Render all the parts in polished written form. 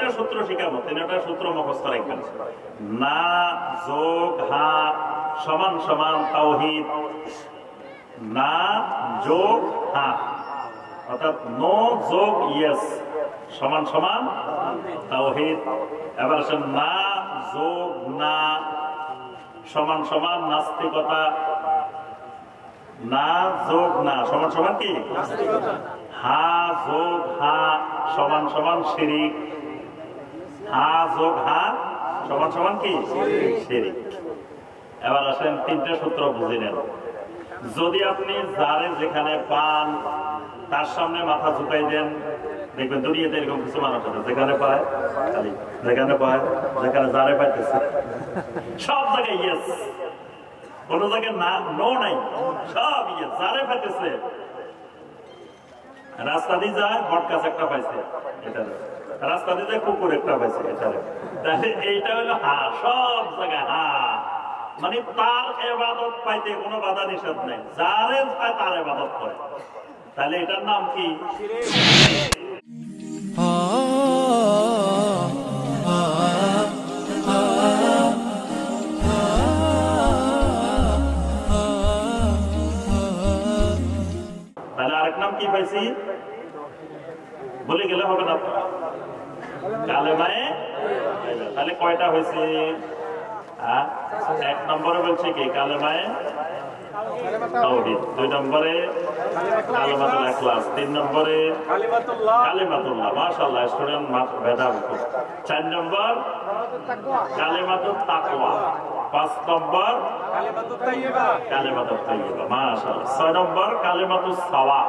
তিনটা সূত্র শিখাবো, তিনটা সূত্র মুখস্থ রাখবেন। না যোগ হা সমান সমান তাওহীদ, না যোগ হা অর্থাৎ নো যোগ ইয়েস সমান সমান তাওহীদ। এবার আসেন না যোগ না সমান সমান নাস্তিকতা, না যোগ না সমান সমান কি হা যোগ হা সমান সমান শিরিক, হা যোগ হা সমান সমান কি শিরিক। এবার আসেন তিনটা সূত্র বুঝে নেন। যদি আপনি যারে যেখানে পান তার সামনে মাথা ঝুঁকাই দেন, দেখবেন দুনিয়াতে এরকম কিছু মানুষ আছে যেখানে পায় খালি, যেখানে পায় যেখানে যারে পাইতেছে সব জায়গায় ইয়েস, কোন জায়গায় না নো নাই, সব ইয়েস, যারে পাইতেছে। রাস্তা দিয়ে যায় বট গাছ একটা পাইছে, এটা রাস্তা দিয়ে যায় কুকুর একটা পাইছে, এটা তাহলে এইটা হলো হা, সব জায়গায় হা, মানে তার ইবাদত পাইতে কোনো বাধা নিষেধ নেই, যারে পায় তার ইবাদত করে। তাহলে এটার নাম কি? তাহলে আরেক নাম কি পাইছি বলে গেলে হবে না, কালেমায়ে। তাহলে কয়টা হয়েছে? এক নম্বরে বলছে কি কালেমায়ে তাওহীদ, দুই নম্বরে কালিমাতুল ইখলাস, তিন নম্বরে কালিমাতুল্লাহ, মাশাআল্লাহ স্টুডেন্ট মেধাবী। চার নম্বর কালিমাতুত তাকওয়া, পাঁচ নম্বর কালিমাতুত তাইয়্যিবা, মাশাআল্লাহ। ছয় নম্বর কালিমাতুস সাওয়া,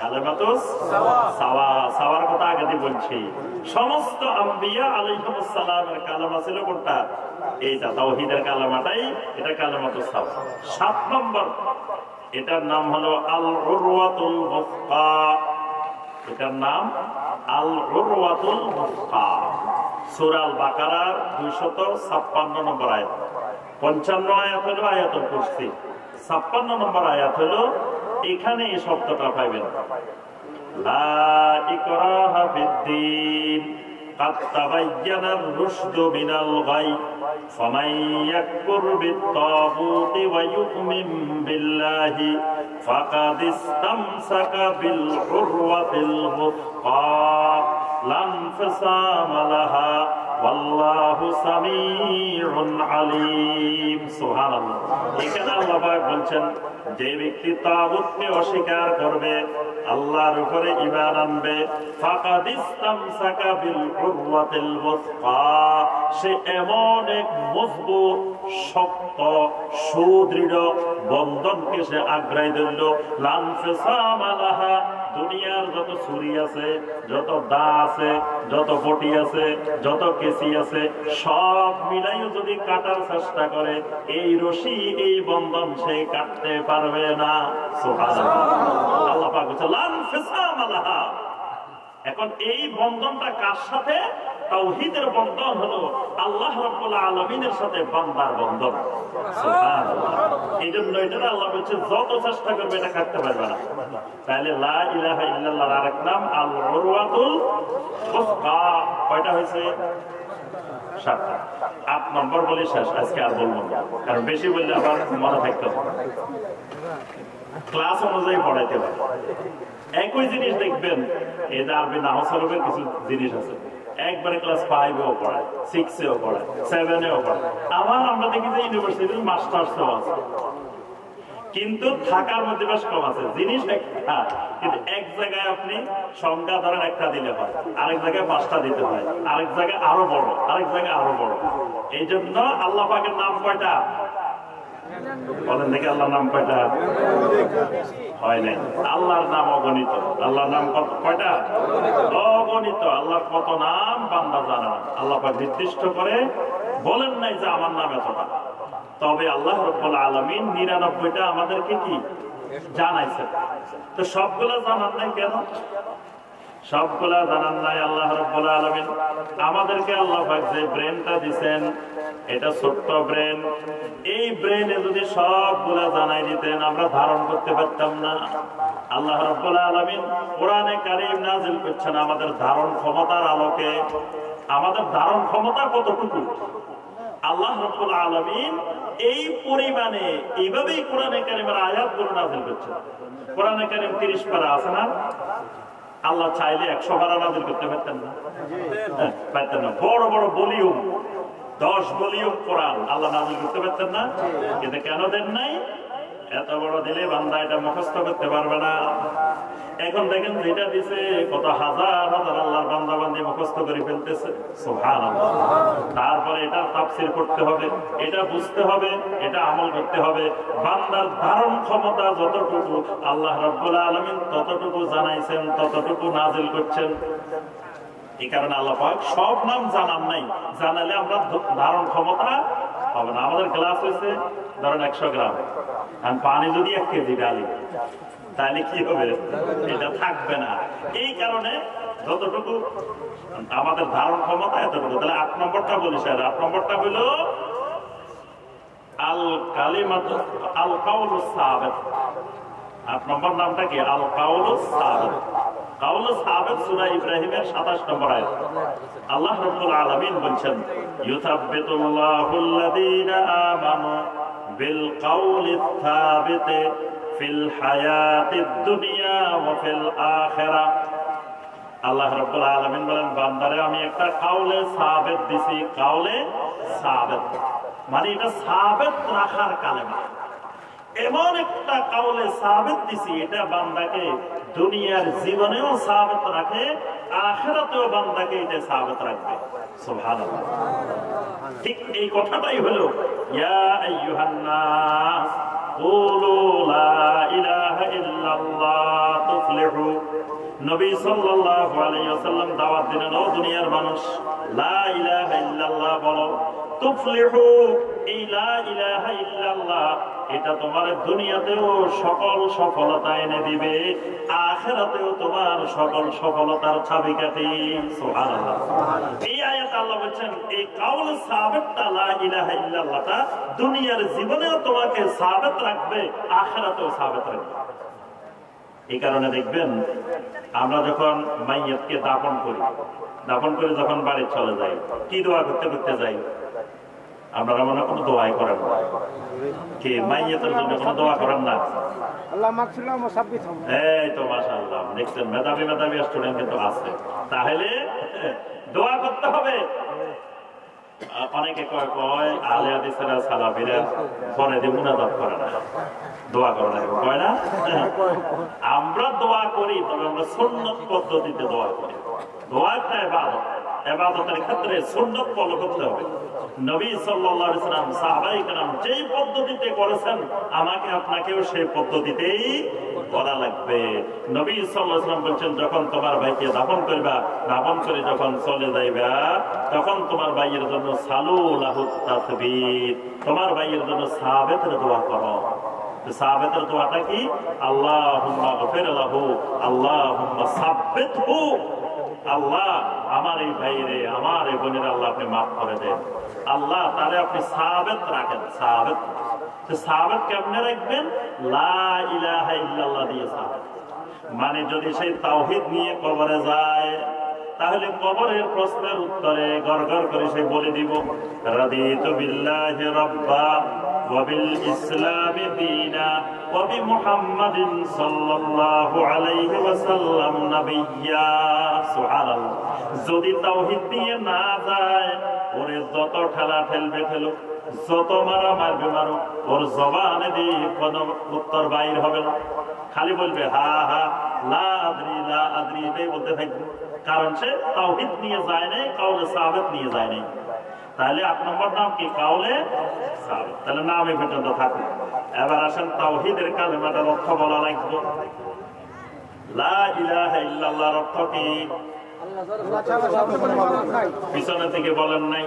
কালিমাতুস সাওয়া, সাওয়ার কথা আগে দিয়ে বলছি। সমস্ত আম্বিয়া আলাইহিমুস সালামের কালেমা ছিল কোনটা? এইটা তাওহীদের কালেমাটাই, এটা কালিমাতুস সাওয়া। সাত নম্বর এটার নাম হলো আল উরওয়াতুল মুফকা, এটার নাম আল উরওয়াতুল মুফকা। সূরা আল বাকারার 256 নম্বর আয়াত, 55 আয়াত হলো আয়াতুল কুরসি, 56 নম্বর আয়াত হলো এখানে এই শব্দটা পাইবেন, লা ইকরাহা ফিদ্দীন قد تبين الرشد من الغي فمن يكفر بالطاغوت ويؤمن بالله فقد استمسك بالعروة الوثقى لا انفصام لها والله سميع عليم। সুবহানাল্লাহ। এখানে আল্লাহ পাক বলছেন যে ব্যক্তি তাগুতকে অস্বীকার করবে, আল্লাহর উপরে ঈমান আনবে, ফাকাদ ইসতামসাকা বিল উরওয়াতিল ওয়াসকা, সে এমন এক মজবুত শক্ত সুদৃঢ় বন্ধনকে সে আগ্রায় ধরল, লান ফিসামা লাহা, দুনিয়ার যত ছুরি আছে, যত দা আছে, যত বটি আছে, যত কেসি আছে, সব মিলাইও যদি কাটার চেষ্টা করে এই রশি এই বন্ধন সে কাটতে পারবে না। সুবহানাল্লাহ। আল্লাহ পাক বলেন লান ফিসামা লাহা। এখন এই বন্ধনটা কার সাথে? তাওহীদের বন্ধন হলো আল্লাহ রাব্বুল আলামিনের সাথে বান্দার বন্ধন। সুবহানাল্লাহ। এইজন্য এটা আল্লাহ বলছে যত চেষ্টা করবে এটা কাটতে পারবে না। তাহলে লা ইলাহা ইল্লাল্লাহর আরেক নাম আল উরওয়াতুল ওয়াসকা। কয়টা হয়েছে? 7টা। 8 নম্বর বলে শেষ, আজকে আর বলবো না, কারণ বেশি বললে আবার মনে থাকতে হবে, ক্লাস অনুযায়ী পড়াইতে হবে। একই জিনিস দেখবেন এটা আরবি নাহু সরফের কিছু জিনিস আছে একবারে ক্লাস 5-এও পড়ায়, 6-এও পড়ায়, 7-এও পড়ায়। আবার আমরা দেখি যে ইউনিভার্সিটির মাস্টার্সও আছে, কিন্তু থাকার মধ্যে বেশ কম আছে। জিনিস একটা, কিন্তু এক জায়গায় আপনি সংখ্যা ধরেন একটা দিলে হয়, আরেক জায়গায় 5টা দিতে হয়, আরেক জায়গায় আরো বড়, আরেক জায়গায় আরো বড়। এই জন্য আল্লাহ পাকের নাম কয়টা বলেন দেখি? আল্লাহর নাম কয়টা? হয় নাই। আল্লাহর নাম অগণিত। আল্লাহর নাম কয়টা? অগণিত। আল্লাহর কত নাম বান্দা জানে না। আল্লাহ পাক নির্দিষ্ট করে বলেন নাই যে আমার নাম এতটা, তবে আল্লাহ রাব্বুল আলামিন 99টা আমাদেরকে কি জানাইছে। তো সবগুলা জানান নাই কেন? সবগুলা জানান নাই আল্লাহ রাব্বুল আলামিন আমাদেরকে আল্লাহ পাক যে ব্রেনটা দিবেন এটা ছোট্ট ব্রেন, এই ব্রেনে যদি সবগুলা জানাই দিতেন আমরা ধারণ করতে পারতাম না। আল্লাহ রাব্বুল আলামিন কোরআনে কারীম নাযিল করছেন আমাদের ধারণ ক্ষমতার আলোকে। আমাদের ধারণ ক্ষমতা কতটুকু আল্লাহ রাব্বুল আলামিন এই পরিমাণে এইভাবেই কোরআনে কারীমের আয়াতগুলো নাযিল করছেন। কোরআনে কারীম 30 পারা আছে না? আল্লাহ চাইলে 100 পারা নাযিল করতে পারতেন না? পারতেন না। বড় বড় ভলিউম 10 ভলিউম কোরআন আল্লাহ নাযিল করতে পারতেন না? কিন্তু কেন দেন নাই? এত বড় দিলে বান্দা এটা মুখস্থ করতে পারবে না। এখন দেখেন যেটা দিছে কত হাজার হাজার আল্লাহর বান্দা বান্দি মুখস্থ করে ফেলতেছে। সুবহানাল্লাহ। তারপরে এটা তাফসীর করতে হবে, এটা বুঝতে হবে, এটা আমল করতে হবে। বান্দার ধারণ ক্ষমতা যতটুকু আল্লাহ রাব্বুল আলামিন ততটুকু জানাইছেন, ততটুকু নাযিল করছেন। এই কারণে আল্লাহ পাক সব নাম জানান নাই, জানালে আমরা ধারণ ক্ষমতা হবে না। আমাদের গ্লাস হয়েছে ধরেন 100 গ্রাম, আর পানি যদি 1 কেজি ডালি তাহলে কি হবে? এটা থাকবে না। এই কারণে যতটুকু আমাদের ধারণ ক্ষমতা এতটুকু। তাহলে 8 নম্বরটা বলি স্যার। 8 নম্বরটা হলো আল কালিমাতু আল কাউলুস সাবিত। 8 নম্বর নামটা কি? আল কাউলুস সাবিত। কাউলুস সাবিত সূরা ইব্রাহিমের 27 নম্বর আয়াত। আল্লাহ রাব্বুল আলামিন বলেন, ইউসাব্বিতুল্লাহুল্লাযীনা আমানু বিল কাউলিস সাবিত ফিল হায়াতিদ দুনিয়া ওয়া ফিল আখিরাহ। আল্লাহ রাব্বুল আলামিন বলেন, বান্দারে আমি একটা কাউলে সাবিত দিছি। কাউলে সাবিত মানে এটা সাবিত রাখার কালেমা। এমন একটা কাউলে সাবিত দিছি, এটা বান্দাকে দুনিয়ার জীবনেও সাবিত রাখে, আখিরাতেও বান্দাকে এটা সাবিত রাখবে। সুবহানাল্লাহ। ঠিক এই কথাটাই হলো ইয়া আইয়ুহান নাস কুলু লা ইলাহা ইল্লাল্লাহ তুফলিহু। নবী সাল্লাল্লাহু আলাইহি ওয়াসাল্লাম দাওয়াত দিলেন, ও দুনিয়ার মানুষ লা ইলাহা ইল্লাল্লাহ বলো। তুফলিহু, এই লা ইলাহা ইল্লাল্লাহ এটা তোমার দুনিয়াতেও সকল সফলতা এনে দিবে, আখিরাতেও তোমার সকল সফলতার চাবিকাঠি। সুবহানাল্লাহ। এই আয়াতে আল্লাহ বলেন এই কাউল সাবিতটা লা ইলাহা ইল্লাল্লাহটা দুনিয়ার জীবনেও তোমাকে সাবিত রাখবে, আখিরাতেও সাবিত রাখবে। এই কারণে দেখবেন আমরা যখন মাইয়াতকে দাফন করি, দাফন করে যখন বাড়ি চলে যাই, কি দোয়া করতে করতে যাই? আপনারা মনে কোনো দোয়াই করেন না? কি মাইয়াতের জন্য কোনো দোয়া করেন না? আল্লাহ মাগফিরাহ ওয়া সাব্বিত। এই তো মাশাআল্লাহ, দেখছেন মেধাবী মেধাবী স্টুডেন্ট কিন্তু আছে। তাহলে দোয়া করতে হবে। অনেকে কয় আলে হাদিসেরা সালাফিরা পরে দিয়ে মুনাজাত করে না, দোয়া করে না, কয় না? আমরা দোয়া করি, তবে আমরা সুন্নত পদ্ধতিতে দোয়া করি। দোয়া একটা ইবাদত, ইবাদতের ক্ষেত্রে সুন্নত ফলো করতে হবে। নবী সাল্লাল্লাহু আলাইহি ওয়াসাল্লাম সাহাবায়ে কেরাম যেই পদ্ধতিতে করেছেন, আমাকে আপনাকেও সেই পদ্ধতিতেই করা লাগবে। নবী সাল্লাল্লাহু আলাইহি ওয়াসাল্লাম বলেন, যখন তোমার ভাইকে দাফন করবা, দাফন করে যখন চলে যাইবা, তখন তোমার ভাইয়ের জন্য সালু লাহু তাসবিত, তোমার ভাইয়ের জন্য সাবিতের দোয়া করো। সাবিতের দোয়াটা কি? আল্লাহুম্মা গফির লাহু, আল্লাহুম্মা সাব্বিতহু। আল্লাহ আমার এই ভাইরে, আমার এই বোনের আল্লাহ আপনি মাফ করে দেন, আল্লাহ তাহলে আপনি সাবিত রাখেন। সাবিত, সাবিত কেমনে রাখবেন? লা ইলাহা ইল্লাল্লাহ দিয়ে সাবিত। মানে যদি সেই তাওহীদ নিয়ে কবরে যায়, তাহলে কবরের প্রশ্নের উত্তরে গড়গড় করে সে বলে দিব, রাদিতু বিল্লাহি রাব্বা ওয়া বিল ইসলামি দীনা ওয়া বি মুহাম্মাদিন সাল্লাল্লাহু আলাইহি ওয়াসাল্লাম নাবিয়্যা। সুবহানাল্লাহ। যদি তাওহীদ দিয়ে না যায়, ওরে যত ঠেলা ঠেলবে ঠেলুক, যত মারা মারবে মারুক, ওর জবানে দিয়ে কোনো উত্তর বাইর হবে না, খালি বলবে হা হা লা আদরি লা আদরি, এটাই বলতে থাকবে। কারণ সে তাওহীদ নিয়ে যায় নাই, কাউলে সাবিত নিয়ে যায় নাই। তাহলে 8 নম্বর নাম কি? কাউলে সাবিত। তাহলে নামে পর্যন্ত থাকুক। এবার আসেন তাওহীদের কালেমাটার অর্থ বলা লাগবে। লা ইলাহা ইল্লাল্লাহর অর্থ কি? পিছনে থেকে বলেন নাই,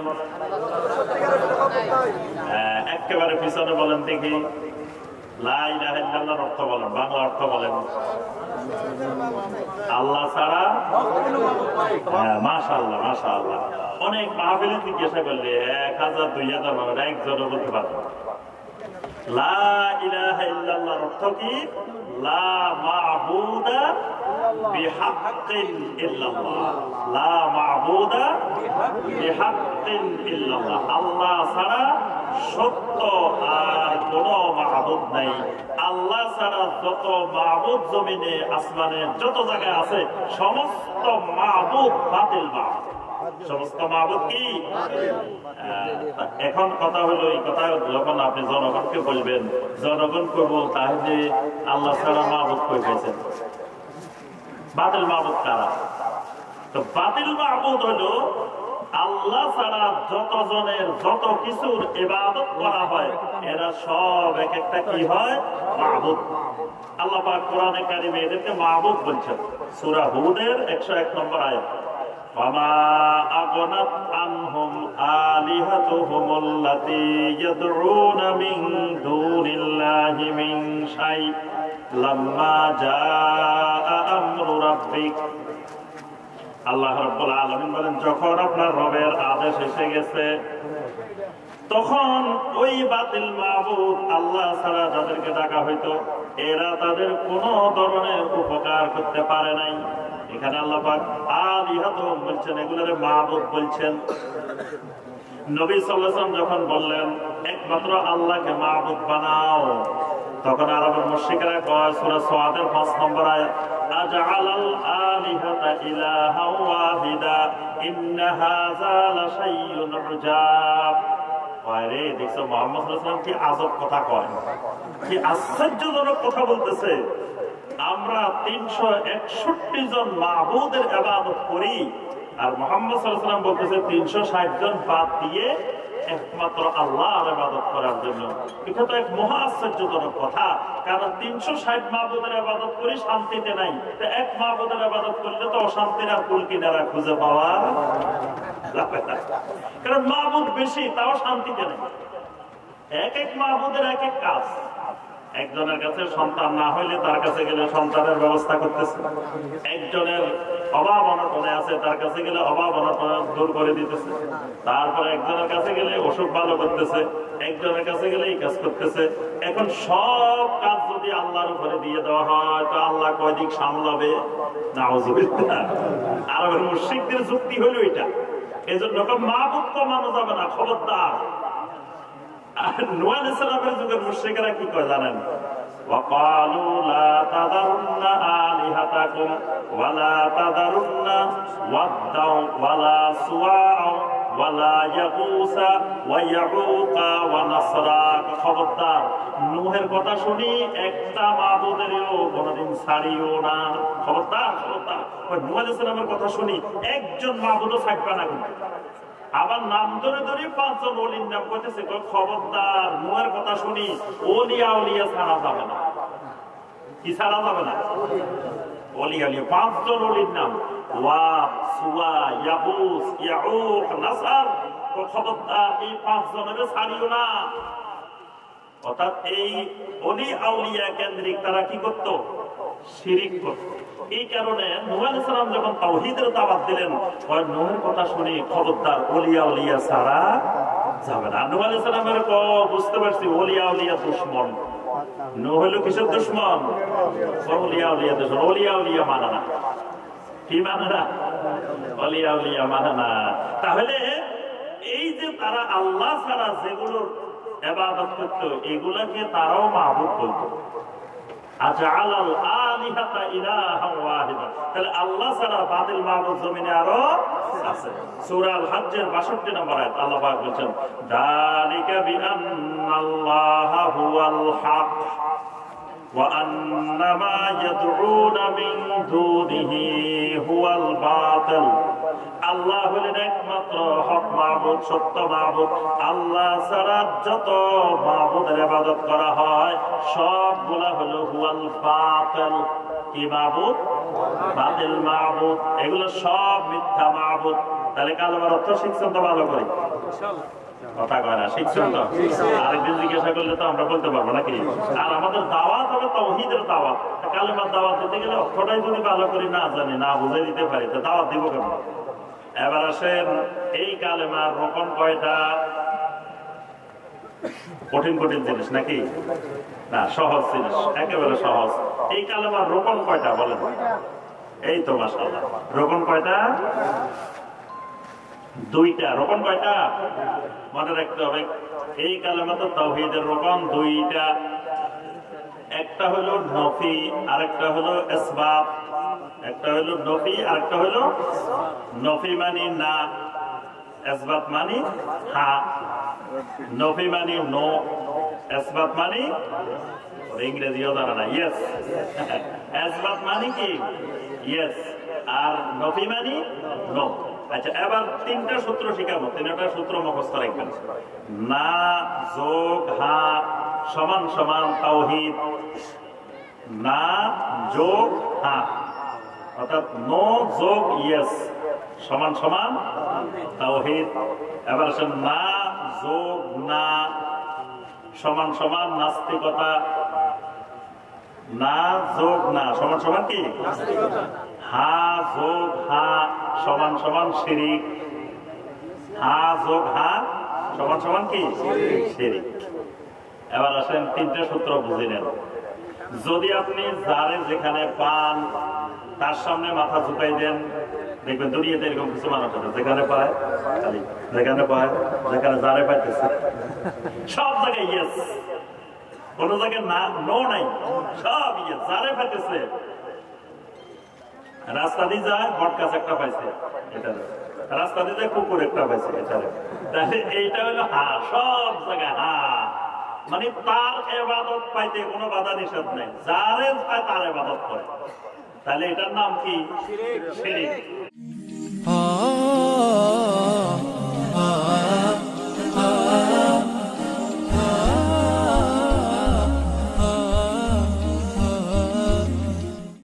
একেবারে পিছনে বলেন দেখি। লা ইলাহা ইল্লাল্লাহর অর্থ বলেন, বাংলা অর্থ বলেন। আল্লাহ ছাড়া। মাশাআল্লাহ মাশাআল্লাহ। অনেক মাহফিলে জিজ্ঞাসা করলে 1000 2000 মানুষ একজনও বলতে পারবে লা ইলাহা ইল্লাল্লাহর অর্থ কি? লা মা'বুদা বিহাক্কিন ইল্লাল্লাহ, লা মা'বুদা বিহাক্কিন ইল্লাল্লাহ, আল্লাহ ছাড়া সত্য আর কোন মা'বুদ নাই। আল্লাহ ছাড়া যত মা'বুদ জমিনে আসমানে যত জায়গায় আছে সমস্ত মা'বুদ বাতিল মা'বুদ, সমস্ত মা'বুদ কি? এখন কথা হলো, এই কথা যখন আপনি জনগণকে বলবেন, জনগণ করবো তাহলে আল্লাহ ছাড়া মা'বুদ কই পেয়েছেন? বাতিল মা'বুদ কারা? তো বাতিল মা'বুদ হলো আল্লাহ ছাড়া যতজনের যত কিছুর ইবাদত করা হয় এরা সব এক একটা কি হয়? মা'বুদ। আল্লাহ পাক কোরআনে কারিমে এদেরকে মা'বুদ বলছেন। সূরা হুদের 101 নম্বর আয়াত, وما أغنت عنهم آلهتهم التي يدعون من دون الله من شيء لما جاء أمر ربك। আল্লাহ রাব্বুল আলামিন বলেন, যখন আপনার রবের আদেশ এসে গেছে তখন ওই বাতিল মা'বুদ আল্লাহ ছাড়া যাদেরকে ডাকা হইতো এরা তাদের কোন ধরনের উপকার করতে পারে নাই। এখানে আল্লাহ পাক আলিহাতুহুম বলছেন, এগুলোরে মা'বুদ বলছেন। নবী সাল্লাল্লাহু আলাইহি ওয়াসাল্লাম যখন বললেন একমাত্র আল্লাহকে মা'বুদ বানাও, তখন আরবের মুশরিকরা কয়, সূরা সাদের 5 নম্বর আয়াত, আজআলাল আলিহাতা ইলাহা ওয়াহিদা ইন্না হাযা লাশাইউন উজাব। আরে দেখছো মুহাম্মদ সাল্লাল্লাহু আলাইহি ওয়াসাল্লাম কি আজব কথা কয়, কি আশ্চর্যজনক কথা বলতেছে। আমরা 361 জন মা'বুদের ইবাদত করি আর মুহাম্মদ সাল্লাল্লাহু আলাইহি ওয়াসাল্লাম বলতেছে 360 জন বাদ দিয়ে একমাত্র আল্লাহর ইবাদত করার জন্য। এটা তো এক মহা আশ্চর্যজনক কথা, কারণ 360 মা'বুদের ইবাদত করি শান্তিতে নাই, তো এক মা'বুদের ইবাদত করলে তো অশান্তির আর কুল কিনারা খুঁজে পাওয়া যাবে না। কারণ মা'বুদ বেশি তাও শান্তিতে নাই। এক এক মা'বুদের এক এক কাজ। একজনের কাছে সন্তান না হইলে তার কাছে গেলে সন্তানের ব্যবস্থা করতেছে, একজনের অভাব অনটনে আছে তার কাছে গেলে অভাব অনটন দূর করে দিতেছে, তারপরে একজনের কাছে গেলে অসুখ ভালো করতেছে, একজনের কাছে গেলে এই কাজ করতেছে। এখন সব কাজ যদি আল্লাহর উপরে দিয়ে দেওয়া হয় তো আল্লাহ কয় দিক সামলাবে? নাউযুবিল্লাহ। আরবের মুশরিকদের যুক্তি হলো এটা। এজন্য মা'বুদ কমানো যাবে না, খবরদার। নূহ আলাইহিস সালামের যুগের মুশরিকরা কি কয় জানেন? ওয়াকালু লা তাযারুন্না আলিহাতাকুম ওয়ালা তাযারুন্না ওয়াদ্দাও ওয়ালা সুওয়া ওয়ালা ইয়াগুসা ওয়া ইয়াউকা ওয়া নাসরা। খবরদার, নূহের কথা শুনি একটা মা'বুদেরও কোনদিন ছাড়িও না। খবরদার, খবরদার। নূহ আলাইহিস সালামের কথা শুনি একজন মা'বুদও থাকবে না। কিন্তু আবার নাম ধরে ধরে 5 জন ওলির নাম করতেছে, খবরদার, নূহের কথা শুনি ওলিয়া উলিয়া ছাড়া যাবে না। কি ছাড়া যাবে না? ওলিয়া উলিয়া 5 জন ওলির নাম, ওয়াব, সুওয়া, ইয়াগুস, ইয়াউক, নাসর। খবরদার, এই 5 জনের ছাড়িও না। অর্থাৎ এই ওলি আউলিয়া কেন্দ্রিক তারা কি করত? শিরিক করত। এই কারণে নূহ আলাইহিস সালাম যখন তাওহীদের দাওয়াত দিলেন, ওই নূহের কথা শুনি খবরদার, ওলিয়া উলিয়া ছাড়া যাবে না। নূহ আলাইহিস সালামের বুঝতে পারছি ওলিয়া উলিয়া দুশমন। নূহ হলো কিসের দুশমন? ওলিয়া উলিয়া দুশমন। ওলিয়া উলিয়া মানে না। কি মানে না? ওলিয়া উলিয়া মানে না। তাহলে এই যে তারা আল্লাহ ছাড়া যেগুলোর ইবাদত করত এগুলাকে তারাও মা'বুদ বলতো। আজআলাল আলিহাতা ইলাহা ওয়াহিদা। তাহলে আল্লাহ ছাড়া বাতিল মা'বুদ জমিনে আরো আছে। সূরা আল হজ্জের 62 নম্বর আয়াত আল্লাহ পাক বলেন, যালিকা বিআন্নাল্লাহা হুয়াল হক ওয়া আন্না মা ইয়াদউনা মিন দুনিহি হুয়াল বাতিল। আল্লাহ হলেন একমাত্র হক মা'বুদ, সত্য মা'বুদ। আল্লাহ ছাড়া যত মা'বুদের ইবাদত করা হয় সবগুলা হলো হুয়াল বাতিল। কি মা'বুদ? বাতিল মা'বুদ। এগুলো সব মিথ্যা মা'বুদ। তাহলে কালেমার অর্থ শিখছেন তো ভালো করে? কথা কয় না, শিখছেন তো? আরেকদিন জিজ্ঞাসা করলে তো আমরা বলতে পারবো নাকি? আর আমাদের দাওয়াত হবে তাওহীদের দাওয়াত। কালেমার দাওয়াত দিতে গেলে অর্থটাই যদি ভালো করে না জানি, না বুঝে দিতে পারি, তো দাওয়াত দিব কেন? এবার আসেন, এই কালেমার রকম কয়টা? কঠিন কঠিন জিনিস নাকি না, সহজ জিনিস, একেবারে সহজ। এই কালেমার রোকন কয়টা বলেন? এই তো মাশাআল্লাহ, রোকন কয়টা? দুইটা। রোকন কয়টা মনে রাখতে হবে। এই কালেমাতুত তাওহীদের রোকন দুইটা, একটা হলো নফি আরেকটা হলো ইসবাত। একটা হলো নফি আরেকটা হলো, নফি মানে না, ইসবাত মানে হ্যাঁ। নফি মানে নো, ইসবাত মানে ইংরেজিও জানা না, ইয়েস। ইসবাত মানে কি? ইয়েস। আর নফি মানে নো। আচ্ছা, এবার তিনটা সূত্র শিখাবো, তিনটা সূত্র মুখস্থ রাখবেন। না যোগ হা সমান সমান তাওহীদ। না যোগ হা অর্থাৎ নো যোগ ইয়েস সমান সমান তাওহীদ। এবার আসেন না যোগ না সমান সমান নাস্তিকতা। না যোগ না সমান সমান কি? হা যোগ হা সমান সমান শিরিক। হা যোগ হা সমান সমান কি? শিরিক। এবার আসেন তিনটা সূত্র বুঝে নেন। যদি আপনি যারে যেখানে পান তার সামনে মাথা ঝুঁকাই দেন, দেখবেন দুনিয়াতে এরকম কিছু মানুষ আছে যেখানে পায় খালি, যেখানে পায়, যেখানে যারে পাইতেছে সব জায়গায় ইয়েস, কোন জায়গায় না নো নাই, সব ইয়েস, যারে পাইতেছে। রাস্তা দিয়ে যায় বট গাছ একটা পাইছে, এটা রাস্তা দিয়ে যায় কুকুর একটা পাইছে, এটা তাহলে এইটা হলো হা, সব জায়গায় হা। মানে তার ইবাদত পাইতে কোনো বাধা নিষেধ নাই, যারে পায় তার ইবাদত করে। তাহলে এটার নাম কি? শিরিক।